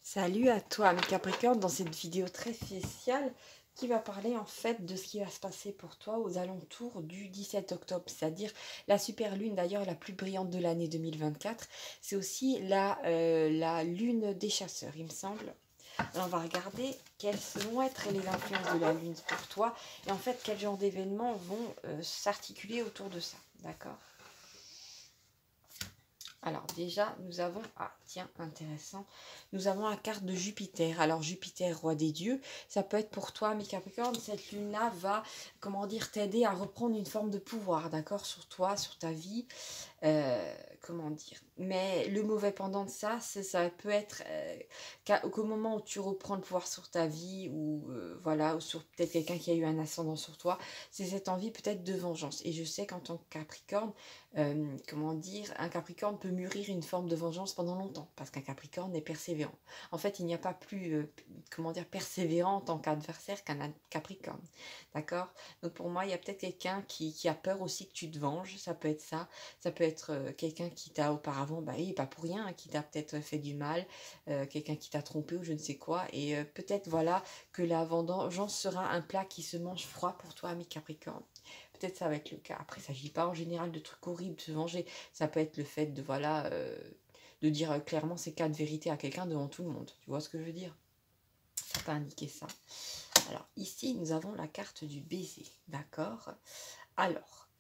Salut à toi, ami Capricorne, dans cette vidéo très spéciale qui va parler en fait de ce qui va se passer pour toi aux alentours du 17 octobre, c'est-à-dire la super lune d'ailleurs la plus brillante de l'année 2024. C'est aussi la lune des chasseurs, il me semble. Alors on va regarder quelles vont être les influences de la lune pour toi et en fait quel genre d'événements vont s'articuler autour de ça, d'accord? Alors déjà, nous avons, ah tiens, intéressant, nous avons la carte de Jupiter. Alors Jupiter, roi des dieux, ça peut être pour toi, mes Capricornes, cette lune-là va, comment dire, t'aider à reprendre une forme de pouvoir, d'accord, sur toi, sur ta vie, comment dire. Mais le mauvais pendant de ça, ça peut être qu'au moment où tu reprends le pouvoir sur ta vie, ou voilà, ou sur peut-être quelqu'un qui a eu un ascendant sur toi, c'est cette envie peut-être de vengeance. Et je sais qu'en tant que Capricorne, comment dire, un Capricorne peut mûrir une forme de vengeance pendant longtemps, parce qu'un Capricorne est persévérant. En fait, il n'y a pas plus, comment dire, persévérant en tant qu'adversaire qu'un Capricorne, d'accord? Donc pour moi, il y a peut-être quelqu'un qui a peur aussi que tu te venges, ça peut être ça. Ça peut être quelqu'un qui t'a auparavant, bah oui, pas pour rien, hein, qui t'a peut-être fait du mal, quelqu'un qui t'a trompé ou je ne sais quoi, et peut-être voilà que la vengeance sera un plat qui se mange froid pour toi, ami Capricorne. Peut-être ça va être le cas. Après, il ne s'agit pas en général de trucs horribles, de se venger. Ça peut être le fait de, voilà, de dire clairement ces quatre vérités à quelqu'un devant tout le monde. Tu vois ce que je veux dire? Ça peut indiquer ça. Alors, ici, nous avons la carte du baiser, d'accord? Alors,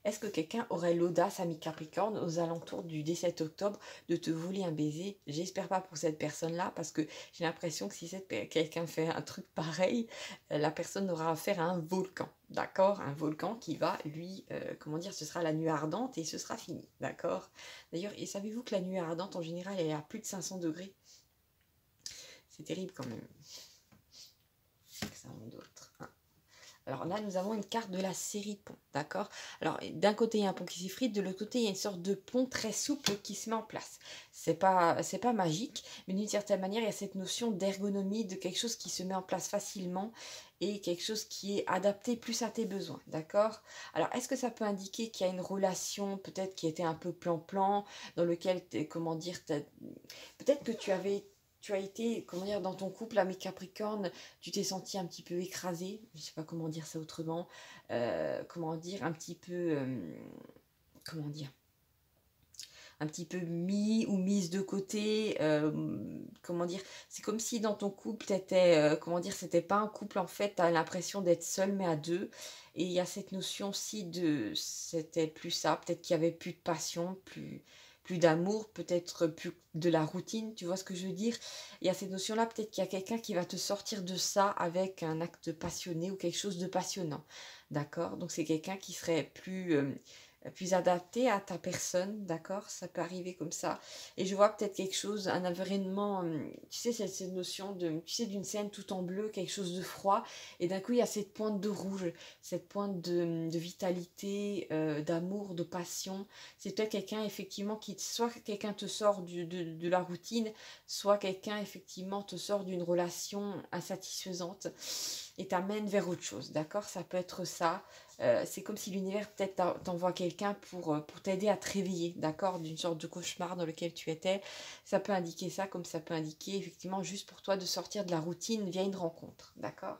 est-ce que quelqu'un aurait l'audace, ami Capricorne, aux alentours du 17 octobre, de te voler un baiser? J'espère pas pour cette personne-là, parce que j'ai l'impression que si quelqu'un fait un truc pareil, la personne aura affaire à un volcan, d'accord? Un volcan qui va, lui, comment dire, ce sera la nuit ardente et ce sera fini, d'accord? D'ailleurs, et savez-vous que la nuit ardente, en général, elle est à plus de 500 degrés? C'est terrible quand même. Ça en d'autres. Alors là, nous avons une carte de la série pont, d'accord? Alors, d'un côté, il y a un pont qui s'effrite, de l'autre côté, il y a une sorte de pont très souple qui se met en place. C'est pas magique, mais d'une certaine manière, il y a cette notion d'ergonomie, de quelque chose qui se met en place facilement et quelque chose qui est adapté plus à tes besoins, d'accord? Alors, est-ce que ça peut indiquer qu'il y a une relation peut-être qui était un peu plan-plan, dans lequel, comment dire, peut-être que tu as été, comment dire, dans ton couple avec Capricorne, tu t'es senti un petit peu écrasé, je ne sais pas comment dire ça autrement, comment dire, un petit peu, comment dire, un petit peu mis ou mise de côté, comment dire, c'est comme si dans ton couple, t'étais, comment dire, c'était pas un couple en fait, tu as l'impression d'être seul mais à deux, et il y a cette notion aussi de, c'était plus ça, peut-être qu'il y avait plus de passion, plus d'amour, peut-être plus de la routine, tu vois ce que je veux dire? Il y a cette notion-là, peut-être qu'il y a quelqu'un qui va te sortir de ça avec un acte passionné ou quelque chose de passionnant, d'accord? Donc c'est quelqu'un qui serait plus adapté à ta personne, d'accord? Ça peut arriver comme ça. Et je vois peut-être quelque chose, un environnement, tu sais, cette notion de, tu sais, d'une scène tout en bleu, quelque chose de froid, et d'un coup, il y a cette pointe de rouge, cette pointe de vitalité, d'amour, de passion. C'est peut-être quelqu'un, effectivement, qui, soit quelqu'un te sort de la routine, soit quelqu'un, effectivement, te sort d'une relation insatisfaisante et t'amène vers autre chose, d'accord? Ça peut être ça. C'est comme si l'univers peut-être t'envoie quelqu'un pour t'aider à te réveiller, d'accord, d'une sorte de cauchemar dans lequel tu étais. Ça peut indiquer ça, comme ça peut indiquer effectivement juste pour toi de sortir de la routine via une rencontre, d'accord?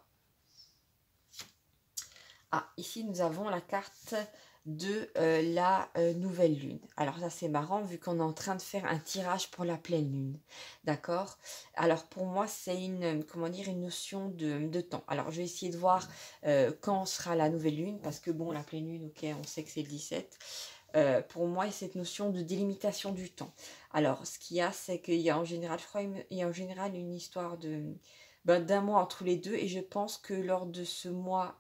Ah, ici nous avons la carte de la nouvelle lune. Alors ça c'est marrant vu qu'on est en train de faire un tirage pour la pleine lune, d'accord? Alors pour moi c'est une, comment dire, une notion de temps. Alors je vais essayer de voir quand sera la nouvelle lune, parce que bon, la pleine lune, ok, on sait que c'est le 17. Pour moi, il y a cette notion de délimitation du temps. Alors ce qu'il y a, c'est qu'il y a en général, je crois, il y a en général une histoire de, ben, d'un mois entre les deux, et je pense que lors de ce mois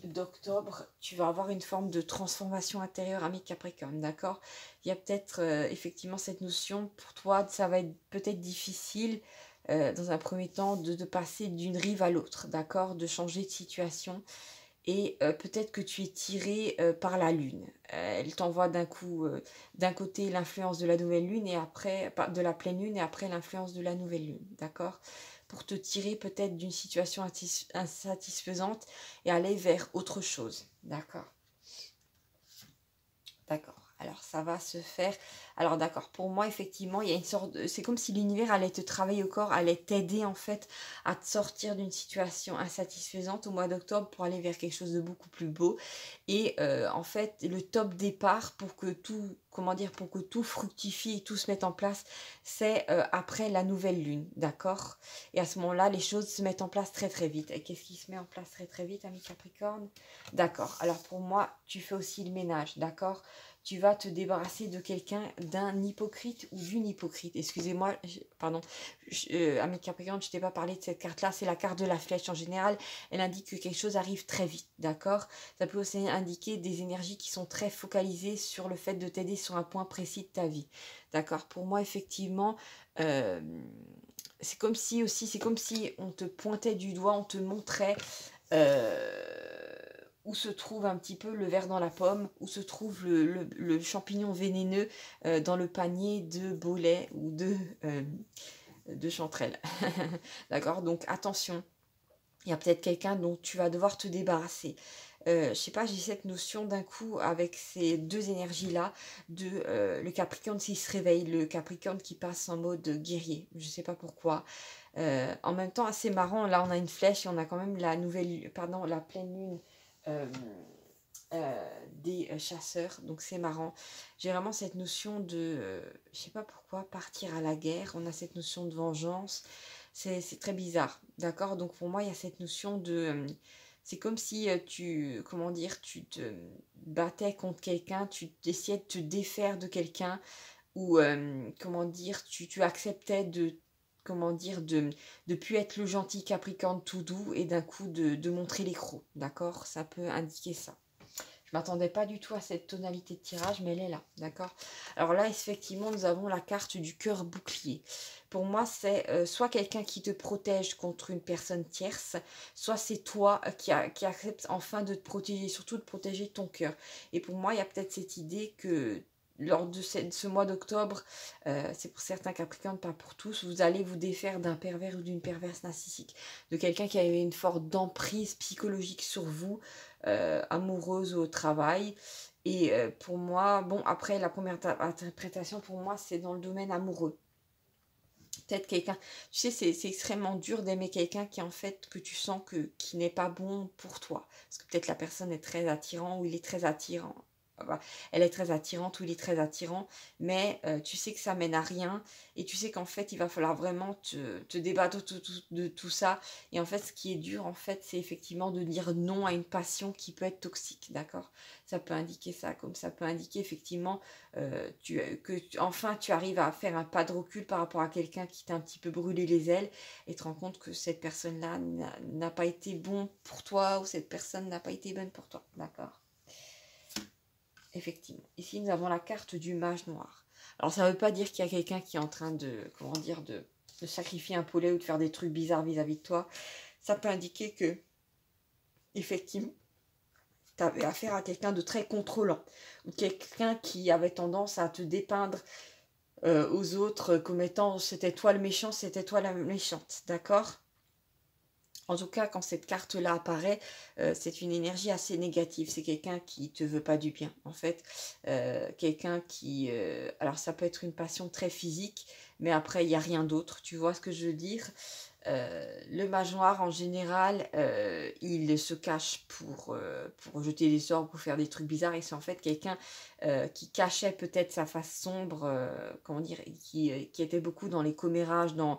d'octobre, tu vas avoir une forme de transformation intérieure, ami Capricorne, d'accord? Il y a peut-être effectivement cette notion, pour toi, ça va être peut-être difficile dans un premier temps de passer d'une rive à l'autre, d'accord? De changer de situation. Et peut-être que tu es tiré par la lune. Elle t'envoie d'un coup, d'un côté l'influence de la nouvelle lune et après, de la pleine lune et après l'influence de la nouvelle lune, d'accord? Pour te tirer peut-être d'une situation insatisfaisante et aller vers autre chose, d'accord? D'accord. alors ça va se faire. Alors d'accord, pour moi effectivement, il y a une sorte de... C'est comme si l'univers allait te travailler au corps, allait t'aider en fait à te sortir d'une situation insatisfaisante au mois d'octobre pour aller vers quelque chose de beaucoup plus beau. Et en fait, le top départ pour que tout, comment dire, pour que tout fructifie et tout se mette en place, c'est après la nouvelle lune, d'accord? Et à ce moment-là, les choses se mettent en place très très vite. Et qu'est-ce qui se met en place très très vite, ami Capricorne? D'accord. Alors pour moi, tu fais aussi le ménage, d'accord? Tu vas te débarrasser de quelqu'un, d'un hypocrite ou d'une hypocrite. Excusez-moi, pardon, ami Capricorne, je t'ai pas parlé de cette carte-là. C'est la carte de la flèche en général. Elle indique que quelque chose arrive très vite, d'accord? Ça peut aussi indiquer des énergies qui sont très focalisées sur le fait de t'aider sur un point précis de ta vie, d'accord? Pour moi, effectivement, euh, c'est comme si aussi, c'est comme si on te pointait du doigt, on te montrait où se trouve un petit peu le ver dans la pomme, où se trouve le champignon vénéneux dans le panier de bolet ou de chanterelle. D'accord? Donc attention, il y a peut-être quelqu'un dont tu vas devoir te débarrasser. Je sais pas, j'ai cette notion d'un coup avec ces deux énergies-là de le Capricorne s'il se réveille, le Capricorne qui passe en mode guerrier. Je sais pas pourquoi. En même temps, assez marrant, là on a une flèche et on a quand même la nouvelle, pardon, la pleine lune euh, des chasseurs, donc c'est marrant. J'ai vraiment cette notion de, je sais pas pourquoi, partir à la guerre. On a cette notion de vengeance. C'est très bizarre, d'accord? Donc pour moi, il y a cette notion de... c'est comme si tu, comment dire, tu te battais contre quelqu'un, tu essayais de te défaire de quelqu'un, ou, comment dire, tu acceptais de, comment dire, de plus être le gentil Capricorne tout doux et d'un coup de montrer les crocs, d'accord? Ça peut indiquer ça. Je m'attendais pas du tout à cette tonalité de tirage, mais elle est là, d'accord? Alors là, effectivement, nous avons la carte du cœur bouclier. Pour moi, c'est soit quelqu'un qui te protège contre une personne tierce, soit c'est toi qui accepte enfin de te protéger, surtout de protéger ton cœur. Et pour moi, il y a peut-être cette idée que lors de ce mois d'octobre, c'est pour certains Capricornes, pas pour tous, vous allez vous défaire d'un pervers ou d'une perverse narcissique, de quelqu'un qui avait une forte emprise psychologique sur vous, amoureuse ou au travail. Et pour moi, bon, après, la première interprétation, pour moi, c'est dans le domaine amoureux. Peut-être quelqu'un, tu sais, c'est extrêmement dur d'aimer quelqu'un qui, en fait, que tu sens qui n'est pas bon pour toi. Parce que peut-être la personne est très attirante ou il est très attirant. Elle est très attirante ou il est très attirant, mais tu sais que ça mène à rien et tu sais qu'en fait il va falloir vraiment te débattre de tout ça. Et en fait, ce qui est dur, en fait, c'est effectivement de dire non à une passion qui peut être toxique, d'accord? Ça peut indiquer ça, comme ça peut indiquer effectivement enfin tu arrives à faire un pas de recul par rapport à quelqu'un qui t'a un petit peu brûlé les ailes et te rends compte que cette personne-là n'a pas été bon pour toi ou cette personne n'a pas été bonne pour toi, d'accord? Effectivement. Ici, nous avons la carte du mage noir. Alors, ça ne veut pas dire qu'il y a quelqu'un qui est en train de, comment dire, de sacrifier un poulet ou de faire des trucs bizarres vis-à-vis de toi. Ça peut indiquer que, effectivement, tu avais affaire à quelqu'un de très contrôlant. Ou quelqu'un qui avait tendance à te dépeindre aux autres comme étant c'était toi le méchant, c'était toi la méchante. D'accord? En tout cas, quand cette carte-là apparaît, c'est une énergie assez négative. C'est quelqu'un qui te veut pas du bien, en fait. Quelqu'un qui... alors, ça peut être une passion très physique, mais après, il n'y a rien d'autre. Tu vois ce que je veux dire? Le mage noir, en général, il se cache pour jeter des sorts, pour faire des trucs bizarres. Et c'est en fait quelqu'un qui cachait peut-être sa face sombre, comment dire, qui était beaucoup dans les commérages, dans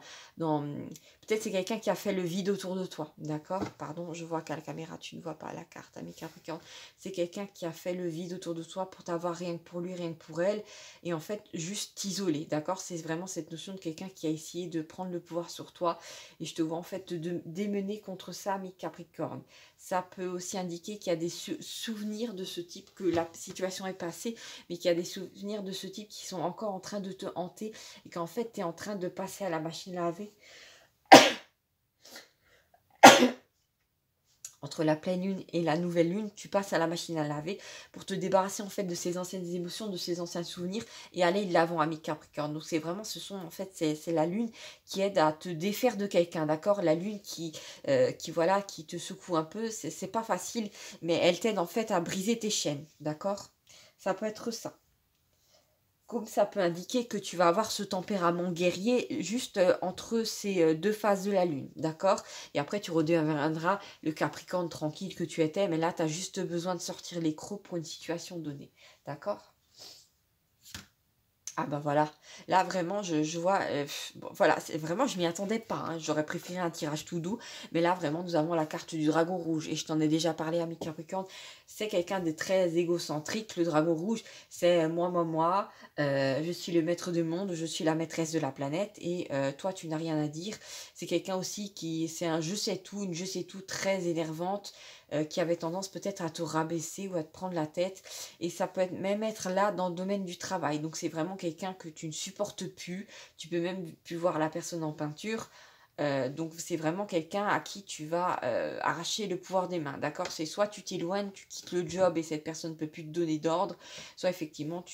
peut-être c'est quelqu'un qui a fait le vide autour de toi, d'accord? Pardon, je vois qu'à la caméra, tu ne vois pas la carte, ami Capricorne. C'est quelqu'un qui a fait le vide autour de toi pour t'avoir rien que pour lui, rien que pour elle. Et en fait, juste t'isoler, d'accord? C'est vraiment cette notion de quelqu'un qui a essayé de prendre le pouvoir sur toi. Et je te vois en fait te démener contre ça, ami Capricorne. Ça peut aussi indiquer qu'il y a des souvenirs de ce type, que la situation est passée, mais qu'il y a des souvenirs de ce type qui sont encore en train de te hanter et qu'en fait, tu es en train de passer à la machine à laver. Entre la pleine lune et la nouvelle lune, tu passes à la machine à laver pour te débarrasser en fait de ces anciennes émotions, de ces anciens souvenirs et aller de l'avant, ami Capricorne. Donc c'est vraiment, c'est la lune qui aide à te défaire de quelqu'un, d'accord? La lune voilà, qui te secoue un peu, c'est pas facile, mais elle t'aide en fait à briser tes chaînes, d'accord? Ça peut être ça. comme ça peut indiquer que tu vas avoir ce tempérament guerrier juste entre ces deux phases de la lune, d'accord? Et après, tu redeviendras le Capricorne tranquille que tu étais, mais là, tu as juste besoin de sortir les crocs pour une situation donnée, d'accord? Ah bah voilà, là vraiment je vois, bon, voilà, c'est vraiment je m'y attendais pas, hein. J'aurais préféré un tirage tout doux, mais là vraiment nous avons la carte du dragon rouge, et je t'en ai déjà parlé à mi Capricorne, c'est quelqu'un de très égocentrique, le dragon rouge, c'est moi, je suis le maître du monde, je suis la maîtresse de la planète, et toi tu n'as rien à dire, c'est quelqu'un aussi c'est un je sais tout, une je sais tout très énervante, qui avait tendance peut-être à te rabaisser ou à te prendre la tête, et ça peut même être là dans le domaine du travail. Donc c'est vraiment quelqu'un que tu ne supportes plus. Tu peux même plus voir la personne en peinture. Donc c'est vraiment quelqu'un à qui tu vas arracher le pouvoir des mains. D'accord? C'est soit tu t'éloignes, tu quittes le job et cette personne ne peut plus te donner d'ordre, soit effectivement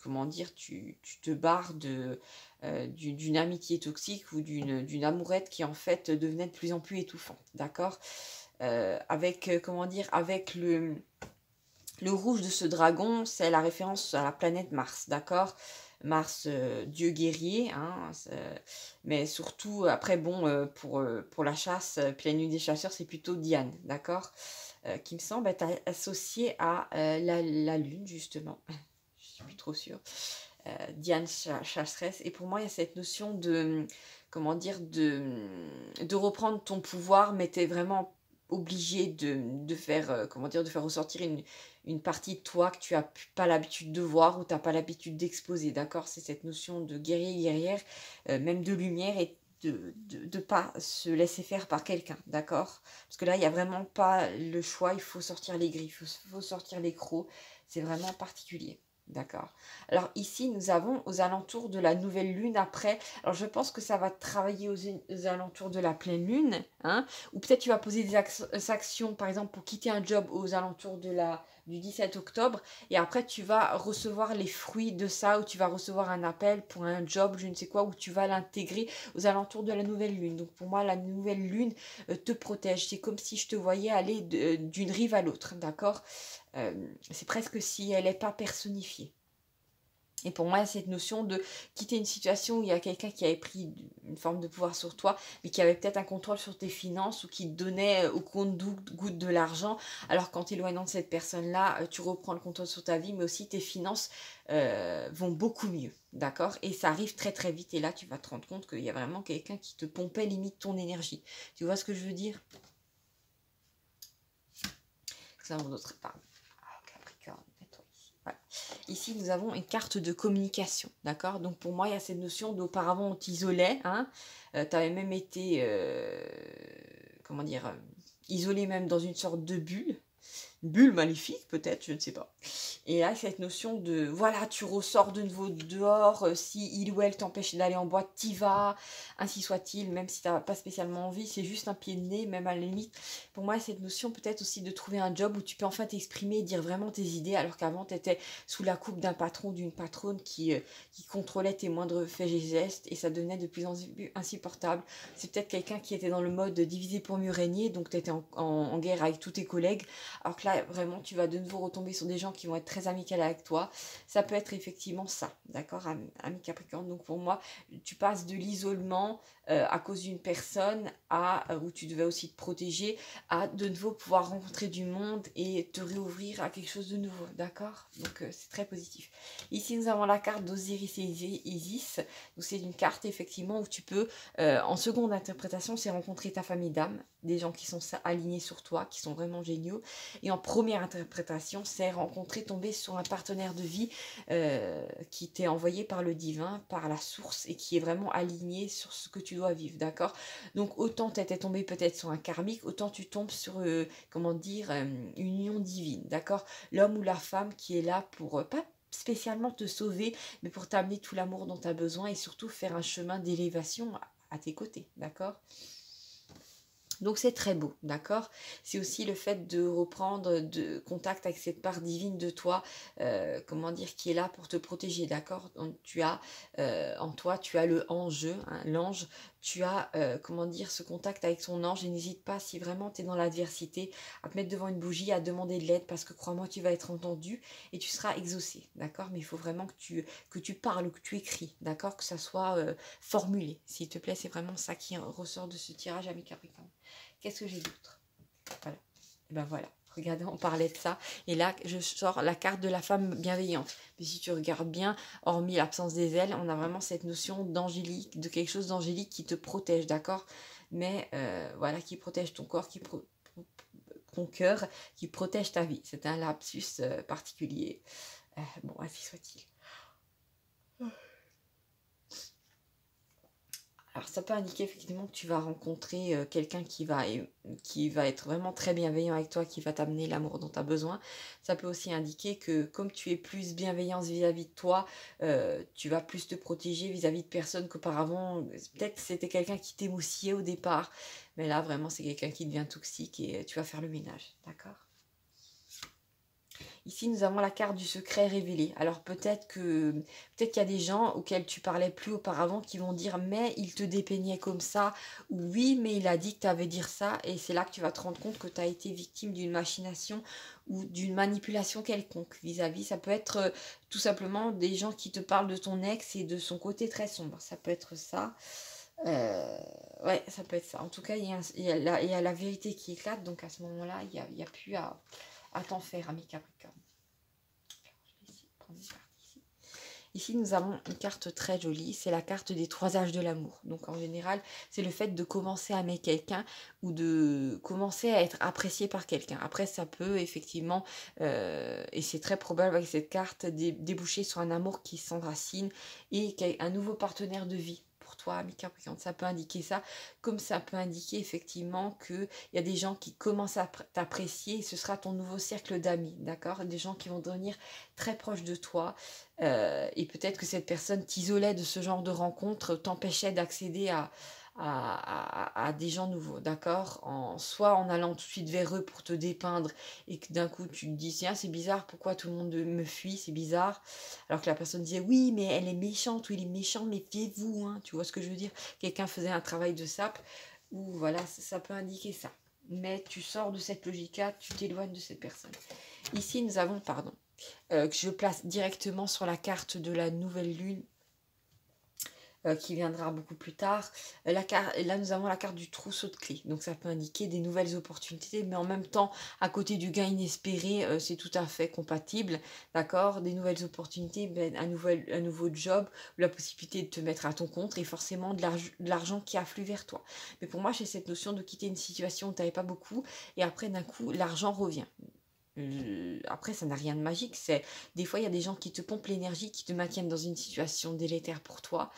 comment dire, tu te barres d'une amitié toxique ou d'une amourette qui en fait devenait de plus en plus étouffante. D'accord? Avec, comment dire, avec le rouge de ce dragon, c'est la référence à la planète Mars, d'accord? Mars, dieu guerrier, hein, mais surtout, après, bon, pour la chasse, puis la nuit des chasseurs, c'est plutôt Diane, d'accord? Qui me semble être associée à la lune, justement. Je suis plus trop sûre. Diane chasseresse. Et pour moi, il y a cette notion de, comment dire, de reprendre ton pouvoir, mais tu es vraiment obligé de faire, comment dire, de faire ressortir une partie de toi que tu n'as pas l'habitude de voir ou tu n'as pas l'habitude d'exposer, d'accord? C'est cette notion de guerrier, guerrière, même de lumière et de pas se laisser faire par quelqu'un, d'accord? Parce que là, il n'y a vraiment pas le choix, il faut sortir les griffes, il faut sortir les crocs, c'est vraiment particulier. D'accord. Alors ici, nous avons aux alentours de la nouvelle lune après. Alors je pense que ça va travailler aux alentours de la pleine lune, hein, ou peut-être tu vas poser des actions, par exemple, pour quitter un job aux alentours du 17 octobre, et après tu vas recevoir les fruits de ça, ou tu vas recevoir un appel pour un job, je ne sais quoi, ou tu vas l'intégrer aux alentours de la nouvelle lune. Donc pour moi, la nouvelle lune te protège. C'est comme si je te voyais aller d'une rive à l'autre, d'accord? C'est presque si elle n'est pas personnifiée. Et pour moi, cette notion de quitter une situation où il y a quelqu'un qui avait pris une forme de pouvoir sur toi, mais qui avait peut-être un contrôle sur tes finances ou qui te donnait au compte-goutte de l'argent, alors qu'en t'éloignant de cette personne-là, tu reprends le contrôle sur ta vie, mais aussi tes finances vont beaucoup mieux, d'accord? Et ça arrive très très vite, et là, tu vas te rendre compte qu'il y a vraiment quelqu'un qui te pompait limite ton énergie. Tu vois ce que je veux dire? Ça, on d'autre part. Capricorne, mets-toi ici. Voilà. Ici, nous avons une carte de communication, d'accord? Donc, pour moi, il y a cette notion d'auparavant, on t'isolait, hein? Tu avais même été, comment dire, isolé même dans une sorte de bulle maléfique peut-être, je ne sais pas. Et là, cette notion de, voilà, tu ressors de nouveau dehors, si il ou elle t'empêche d'aller en boîte, t'y vas, ainsi soit-il, même si t'as pas spécialement envie, c'est juste un pied de nez, même à la limite. Pour moi, cette notion peut-être aussi de trouver un job où tu peux enfin t'exprimer et dire vraiment tes idées, alors qu'avant, tu étais sous la coupe d'un patron, d'une patronne qui contrôlait tes moindres faits et gestes, et ça devenait de plus en plus insupportable. C'est peut-être quelqu'un qui était dans le mode de diviser pour mieux régner, donc tu étais en guerre avec tous tes collègues, alors que là, vraiment, tu vas de nouveau retomber sur des gens qui vont être très amicales avec toi. Ça peut être effectivement ça, d'accord, ami Capricorne. Donc pour moi, tu passes de l'isolement à cause d'une personne où tu devais aussi te protéger, à de nouveau pouvoir rencontrer du monde et te réouvrir à quelque chose de nouveau, d'accord? Donc c'est très positif. Ici, nous avons la carte d'Osiris et Isis. Donc c'est une carte effectivement où tu peux, en seconde interprétation, c'est rencontrer ta famille d'âme, des gens qui sont alignés sur toi, qui sont vraiment géniaux. Et en première interprétation, c'est rencontrer, tomber sur un partenaire de vie qui t'est envoyé par le divin, par la source, et qui est vraiment aligné sur ce que tu dois vivre, d'accord? Donc autant tu étais tombé peut-être sur un karmique, autant tu tombes sur, comment dire, une union divine, d'accord? L'homme ou la femme qui est là pour, pas spécialement te sauver, mais pour t'amener tout l'amour dont tu as besoin et surtout faire un chemin d'élévation à tes côtés, d'accord? Donc c'est très beau, d'accord? C'est aussi le fait de reprendre de contact avec cette part divine de toi, comment dire, qui est là pour te protéger, d'accord? Donc tu as en toi, tu as le ange, hein, l'ange, tu as, comment dire, ce contact avec ton ange et n'hésite pas si vraiment tu es dans l'adversité à te mettre devant une bougie, à demander de l'aide parce que crois-moi, tu vas être entendu et tu seras exaucé, d'accord? Mais il faut vraiment que tu parles ou que tu écris, d'accord? Que ça soit formulé, s'il te plaît, c'est vraiment ça qui ressort de ce tirage, ami Capricorne. Qu'est-ce que j'ai d'autre? Voilà. Et ben voilà. Regardez, on parlait de ça. Et là, je sors la carte de la femme bienveillante. Mais si tu regardes bien, hormis l'absence des ailes, on a vraiment cette notion d'angélique, de quelque chose d'angélique qui te protège, d'accord? Mais voilà, qui protège ton corps, ton cœur, qui protège ta vie. C'est un lapsus particulier. Bon, ainsi soit-il. Alors ça peut indiquer effectivement que tu vas rencontrer quelqu'un qui va être vraiment très bienveillant avec toi, qui va t'amener l'amour dont tu as besoin. Ça peut aussi indiquer que comme tu es plus bienveillance vis-à-vis de toi, tu vas plus te protéger vis-à-vis de personnes qu'auparavant. Peut-être c'était quelqu'un qui t'émoustillait au départ, mais là vraiment c'est quelqu'un qui devient toxique et tu vas faire le ménage, d'accord? Ici, nous avons la carte du secret révélé. Alors peut-être qu'il y a des gens auxquels tu parlais plus auparavant qui vont dire mais il te dépeignait comme ça, ou oui mais il a dit que tu avais dire ça, et c'est là que tu vas te rendre compte que tu as été victime d'une machination ou d'une manipulation quelconque vis-à-vis. Ça peut être tout simplement des gens qui te parlent de ton ex et de son côté très sombre. Ça peut être ça. Ouais, ça peut être ça. En tout cas, il y a la vérité qui éclate, donc à ce moment-là, il y a plus à t'en faire, ami Capricorne. Je vais essayer de prendre une carte ici. Ici, nous avons une carte très jolie, c'est la carte des 3 âges de l'amour. Donc en général, c'est le fait de commencer à aimer quelqu'un ou de commencer à être apprécié par quelqu'un. Après, ça peut effectivement, et c'est très probable avec cette carte, déboucher sur un amour qui s'enracine et un nouveau partenaire de vie. Pour toi, ami Capricorne, ça peut indiquer ça, comme ça peut indiquer effectivement qu'il y a des gens qui commencent à t'apprécier et ce sera ton nouveau cercle d'amis, d'accord? Des gens qui vont devenir très proches de toi, et peut-être que cette personne t'isolait de ce genre de rencontre, t'empêchait d'accéder à des gens nouveaux, d'accord? Soit en allant tout de suite vers eux pour te dépeindre et que d'un coup tu te dis tiens c'est bizarre, pourquoi tout le monde me fuit, c'est bizarre, alors que la personne disait oui mais elle est méchante ou il est méchant, méfiez-vous, hein, tu vois ce que je veux dire? Quelqu'un faisait un travail de sape, ou voilà, ça peut indiquer ça. Mais tu sors de cette logique-là, tu t'éloignes de cette personne. Ici nous avons, pardon, que je place directement sur la carte de la nouvelle lune, qui viendra beaucoup plus tard. Là, nous avons la carte du trousseau de clés. Donc, ça peut indiquer des nouvelles opportunités, mais en même temps, à côté du gain inespéré, c'est tout à fait compatible. D'accord? Des nouvelles opportunités, ben, un nouveau job, la possibilité de te mettre à ton compte et forcément de l'argent qui afflue vers toi. Mais pour moi, j'ai cette notion de quitter une situation où tu n'avais pas beaucoup et après, d'un coup, l'argent revient. Après, ça n'a rien de magique. Des fois, il y a des gens qui te pompent l'énergie, qui te maintiennent dans une situation délétère pour toi.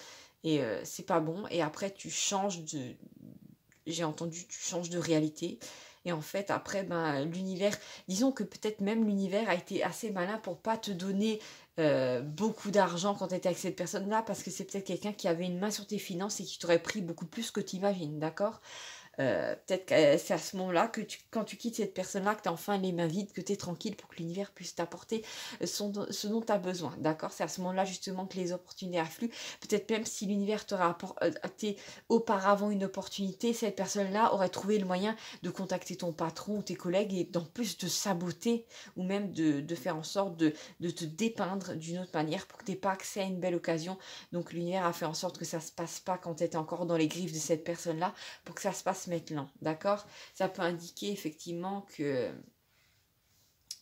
Et c'est pas bon. Et après, j'ai entendu, tu changes de réalité. Et en fait, après, ben, l'univers, disons que peut-être même l'univers a été assez malin pour pas te donner beaucoup d'argent quand tu étais avec cette personne-là, parce que c'est peut-être quelqu'un qui avait une main sur tes finances et qui t'aurait pris beaucoup plus que tu imagines, d'accord? Peut-être que c'est à ce moment-là que quand tu quittes cette personne-là, que tu as enfin les mains vides, que tu es tranquille pour que l'univers puisse t'apporter ce dont tu as besoin. D'accord? C'est à ce moment-là justement que les opportunités affluent. Peut-être même si l'univers t'aurait apporté auparavant une opportunité, cette personne-là aurait trouvé le moyen de contacter ton patron ou tes collègues et d'en plus de saboter ou même de faire en sorte de te dépeindre d'une autre manière pour que tu n'aies pas accès à une belle occasion. Donc l'univers a fait en sorte que ça ne se passe pas quand tu étais encore dans les griffes de cette personne-là, pour que ça se passe maintenant, d'accord? Ça peut indiquer effectivement que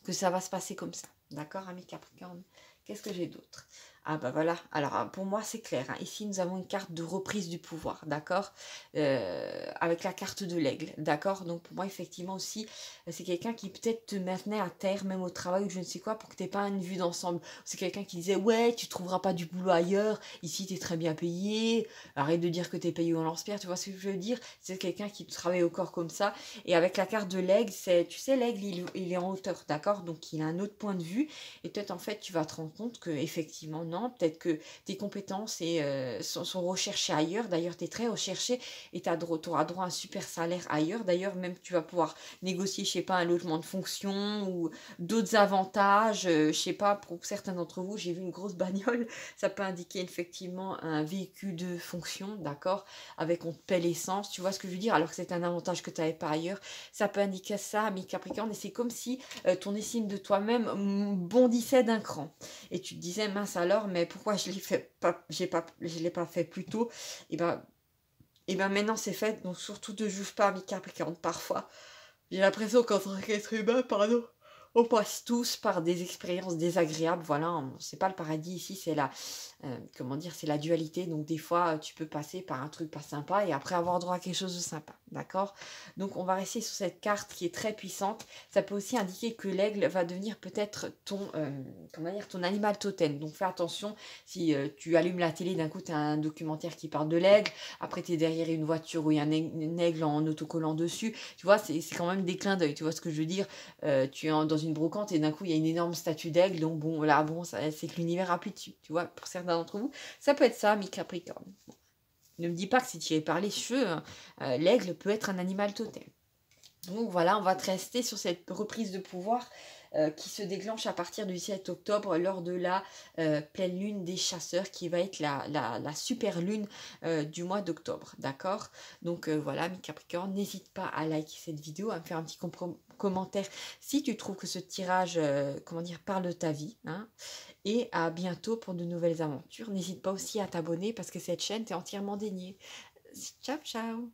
ça va se passer comme ça, d'accord, ami Capricorne? Qu'est-ce que j'ai d'autre? Ah bah voilà, alors pour moi c'est clair, hein. Ici nous avons une carte de reprise du pouvoir, d'accord, avec la carte de l'aigle, d'accord, donc pour moi effectivement aussi c'est quelqu'un qui peut-être te maintenait à terre, même au travail ou je ne sais quoi, pour que tu n'aies pas une vue d'ensemble. C'est quelqu'un qui disait ouais tu trouveras pas du boulot ailleurs, ici tu es très bien payé, arrête de dire que tu es payé au lance-pierre, tu vois ce que je veux dire? C'est quelqu'un qui travaille au corps comme ça, et avec la carte de l'aigle, tu sais l'aigle il est en hauteur, d'accord, donc il a un autre point de vue, et peut-être en fait tu vas te rendre compte que effectivement non, non, peut-être que tes compétences sont recherchées ailleurs. D'ailleurs, tu es très recherché et tu auras droit à un super salaire ailleurs. D'ailleurs, même tu vas pouvoir négocier, je sais pas, un logement de fonction ou d'autres avantages. Je sais pas, pour certains d'entre vous, j'ai vu une grosse bagnole. Ça peut indiquer effectivement un véhicule de fonction, d'accord, avec on te paie l'essence. Tu vois ce que je veux dire? Alors que c'est un avantage que tu n'avais pas ailleurs. Ça peut indiquer ça, ami Capricorne. Et c'est comme si ton estime de toi-même bondissait d'un cran. Et tu te disais, mince alors, mais pourquoi je je l'ai pas fait plus tôt? Et ben maintenant c'est fait, donc surtout ne juge pas ami Capricorne. Parfois, j'ai l'impression qu'en tant qu'être humain, pardon, on passe tous par des expériences désagréables. Voilà, c'est pas le paradis ici, c'est comment dire, c'est la dualité. Donc des fois, tu peux passer par un truc pas sympa et après avoir droit à quelque chose de sympa. D'accord? Donc on va rester sur cette carte qui est très puissante. Ça peut aussi indiquer que l'aigle va devenir peut-être comment dire, ton animal totem. Donc fais attention, si tu allumes la télé, d'un coup tu as un documentaire qui parle de l'aigle, après tu es derrière une voiture où il y a un aigle en autocollant dessus. Tu vois, c'est quand même des clins d'œil. Tu vois ce que je veux dire? Tu es dans une brocante et d'un coup il y a une énorme statue d'aigle. Donc bon, là, bon, c'est que l'univers appuie dessus. Tu vois, pour certains d'entre vous, ça peut être ça, mi Capricorne. Ne me dis pas que si tu y avais parlé cheveux, l'aigle peut être un animal totem. Donc voilà, on va te rester sur cette reprise de pouvoir qui se déclenche à partir du 7 octobre lors de la pleine lune des chasseurs qui va être la super lune du mois d'octobre. D'accord? Donc voilà, mes Capricornes, n'hésite pas à liker cette vidéo, à me faire un petit commentaire si tu trouves que ce tirage, comment dire, parle de ta vie. Hein, et à bientôt pour de nouvelles aventures. N'hésite pas aussi à t'abonner parce que cette chaîne t'est entièrement dédiée. Ciao, ciao!